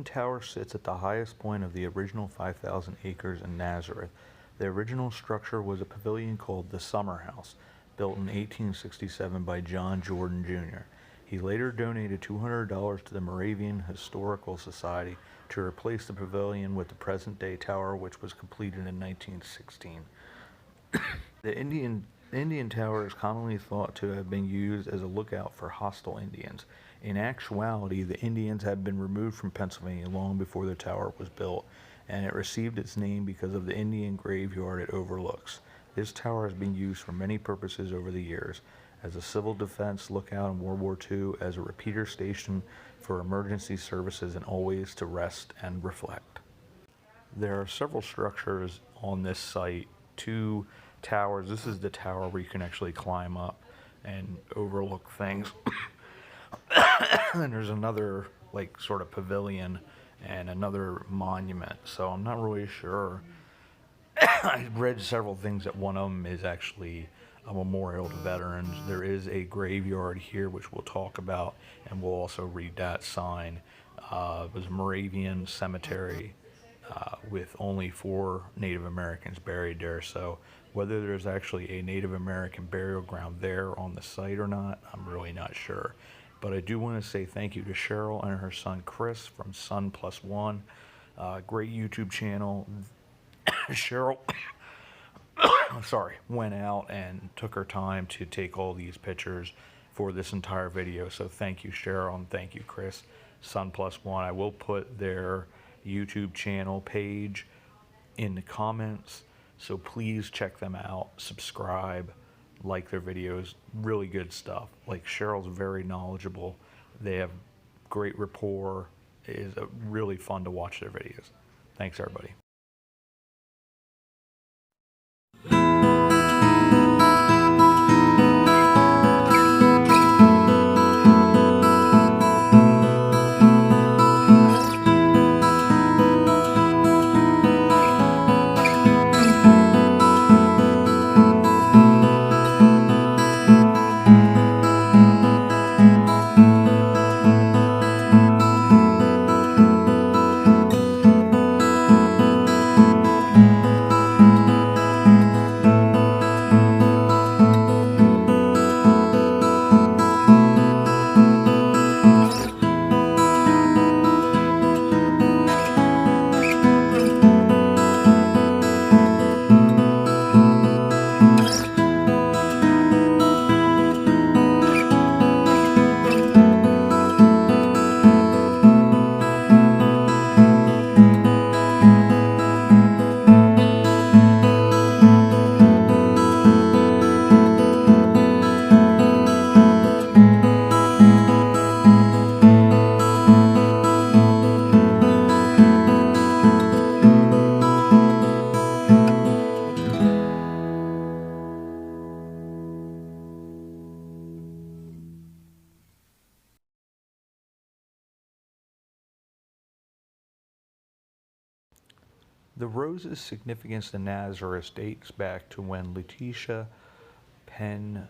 Tower sits at the highest point of the original 5,000 acres in Nazareth. The original structure was a pavilion called the Summer House, built in 1867 by John Jordan Jr. He later donated $200 to the Moravian Historical Society to replace the pavilion with the present-day tower, which was completed in 1916. The Indian Tower is commonly thought to have been used as a lookout for hostile Indians. In actuality, the Indians had been removed from Pennsylvania long before the tower was built, and it received its name because of the Indian graveyard it overlooks. This tower has been used for many purposes over the years, as a civil defense lookout in World War II, as a repeater station for emergency services, and always to rest and reflect. There are several structures on this site, 2 towers. This is the tower where you can actually climb up and overlook things. And there's another like sort of pavilion and another monument, so I'm not really sure. I read several things that one of them is actually a memorial to veterans. There is a graveyard here which we'll talk about, and we'll also read that sign. It was a Moravian Cemetery with only 4 Native Americans buried there, so whether there's actually a Native American burial ground there on the site or not, I'm really not sure. But I do want to say thank you to Cheryl and her son Chris from Sun Plus One. Great YouTube channel. Cheryl went out and took her time to take all these pictures for this entire video. So thank you, Cheryl, and thank you, Chris. Sun Plus One. I will put their YouTube channel page in the comments, so please check them out, subscribe, like their videos. Really good stuff. Like, Cheryl's very knowledgeable. They have great rapport. It is really fun to watch their videos. Thanks, everybody. The rose's significance to Nazareth dates back to when Letitia Penn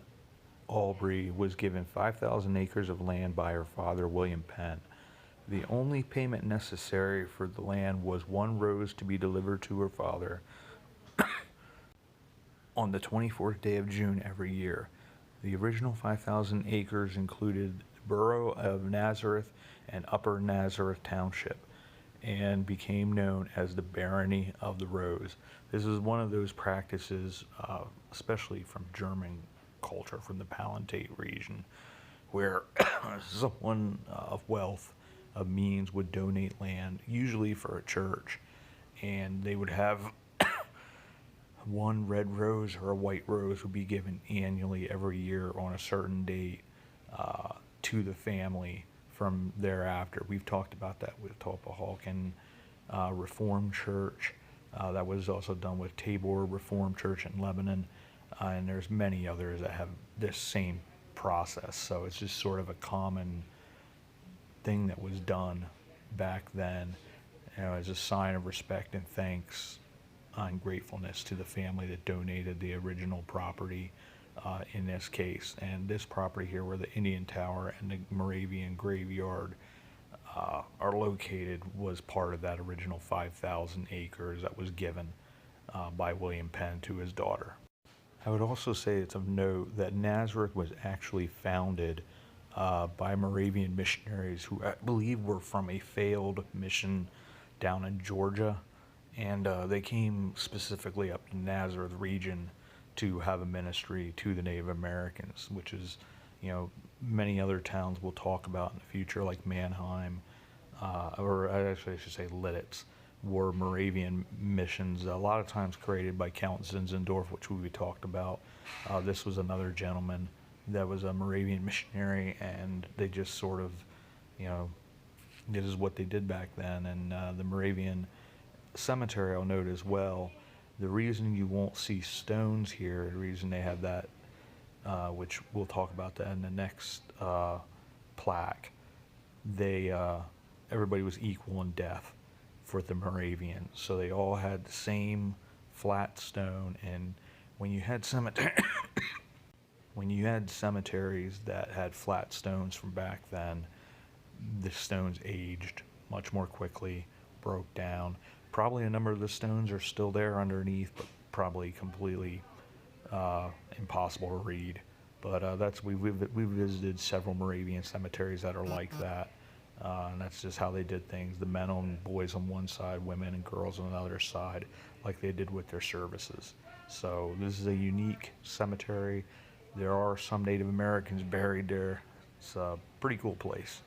Aubrey was given 5,000 acres of land by her father, William Penn. The only payment necessary for the land was 1 rose to be delivered to her father on the 24th day of June every year. The original 5,000 acres included the borough of Nazareth and Upper Nazareth Township, and became known as the barony of the rose. This is one of those practices, especially from German culture, from the Palatinate region, where someone of wealth, of means, would donate land, usually for a church, and they would have 1 red rose or a white rose would be given annually every year on a certain date to the family. From thereafter, we've talked about that with Tulpehocken Reformed Church. That was also done with Tabor Reformed Church in Lebanon, and there's many others that have this same process. So it's just sort of a common thing that was done back then, as a sign of respect and thanks and gratefulness to the family that donated the original property. In this case, and this property here where the Indian Tower and the Moravian graveyard are located was part of that original 5,000 acres that was given by William Penn to his daughter. I would also say it's of note that Nazareth was actually founded by Moravian missionaries who I believe were from a failed mission down in Georgia, and they came specifically up to Nazareth region to have a ministry to the Native Americans, which is, many other towns we'll talk about in the future, like Mannheim, or actually I should say Lidditz, were Moravian missions, a lot of times created by Count Zinzendorf, which we talked about. This was another gentleman that was a Moravian missionary, and they just sort of, this is what they did back then. And the Moravian Cemetery, I'll note as well, the reason you won't see stones here, the reason they have that, which we'll talk about that in the next plaque, everybody was equal in death for the Moravians, so they all had the same flat stone. And when you had cemeteries that had flat stones from back then, the stones aged much more quickly, broke down. Probably a number of the stones are still there underneath, but probably completely impossible to read. But we visited several Moravian cemeteries that are like that. And that's just how they did things. The men and boys on one side, women and girls on the other side, like they did with their services. So this is a unique cemetery. There are some Native Americans buried there. It's a pretty cool place.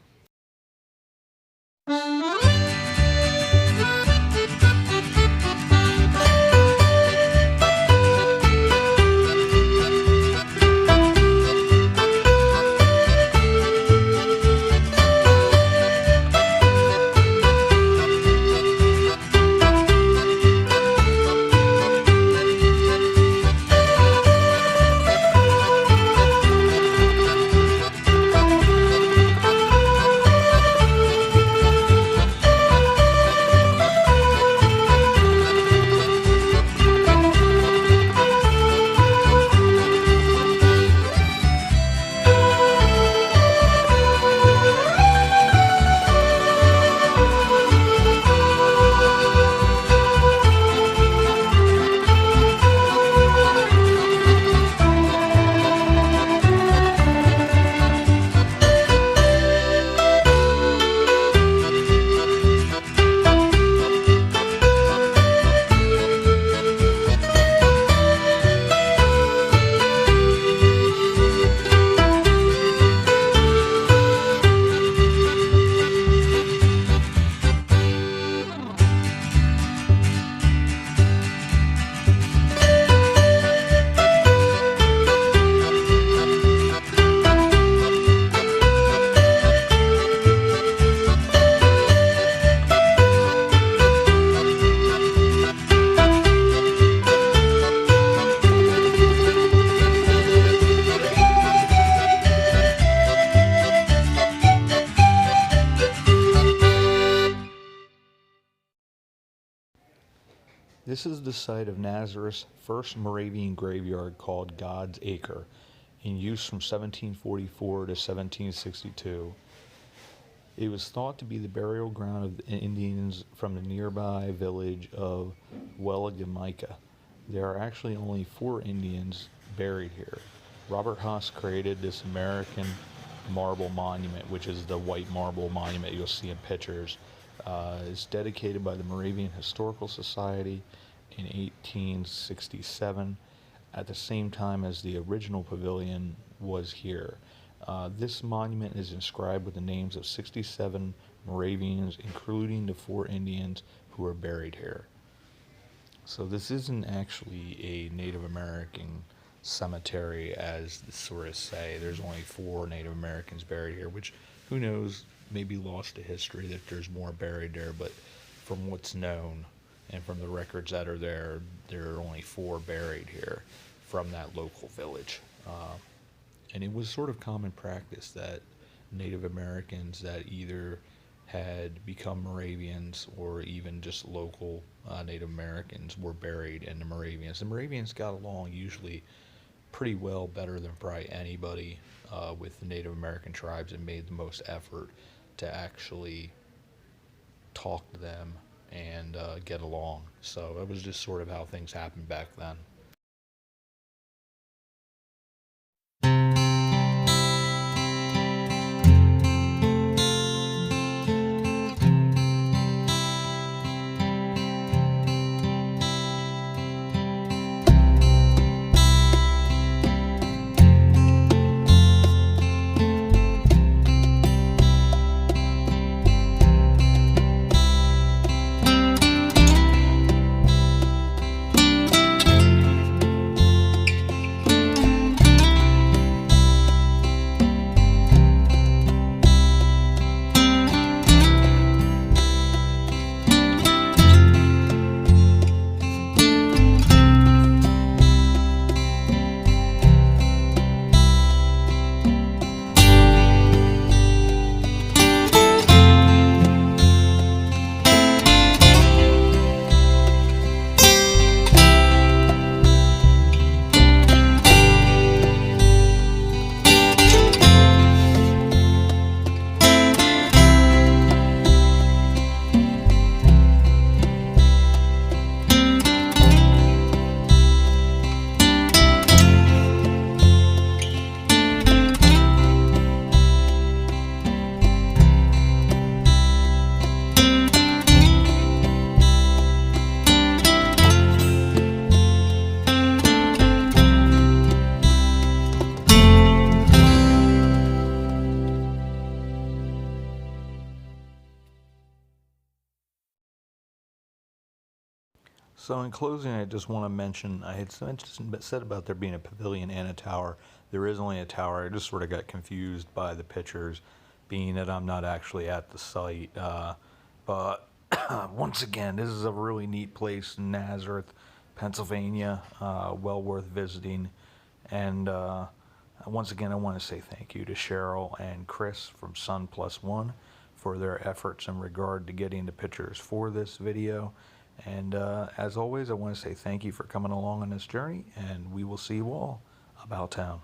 This is the site of Nazareth's first Moravian graveyard called God's Acre, in use from 1744 to 1762. It was thought to be the burial ground of the Indians from the nearby village of Welligamika. There are actually only 4 Indians buried here. Robert Haas created this American marble monument, which is the white marble monument you'll see in pictures. It's dedicated by the Moravian Historical Society in 1867, at the same time as the original pavilion was here. This monument is inscribed with the names of 67 Moravians, including the 4 Indians who are buried here. So this isn't actually a Native American cemetery, as the sources say. There's only 4 Native Americans buried here, which, who knows, maybe lost to history that there's more buried there, but from what's known and from the records that are there are only 4 buried here from that local village. And it was sort of common practice that Native Americans that either had become Moravians or even just local Native Americans were buried in the Moravians. The Moravians got along usually pretty well, better than probably anybody with the Native American tribes, and made the most effort to actually talk to them and get along. So it was just sort of how things happened back then. So in closing, I just want to mention, I had said about there being a pavilion and a tower. There is only a tower. I just sort of got confused by the pictures, being that I'm not actually at the site. But once again, this is a really neat place in Nazareth, Pennsylvania, well worth visiting. And once again, I want to say thank you to Cheryl and Chris from Sun Plus One for their efforts in regard to getting the pictures for this video. And as always, I want to say thank you for coming along on this journey, and we will see you all about town.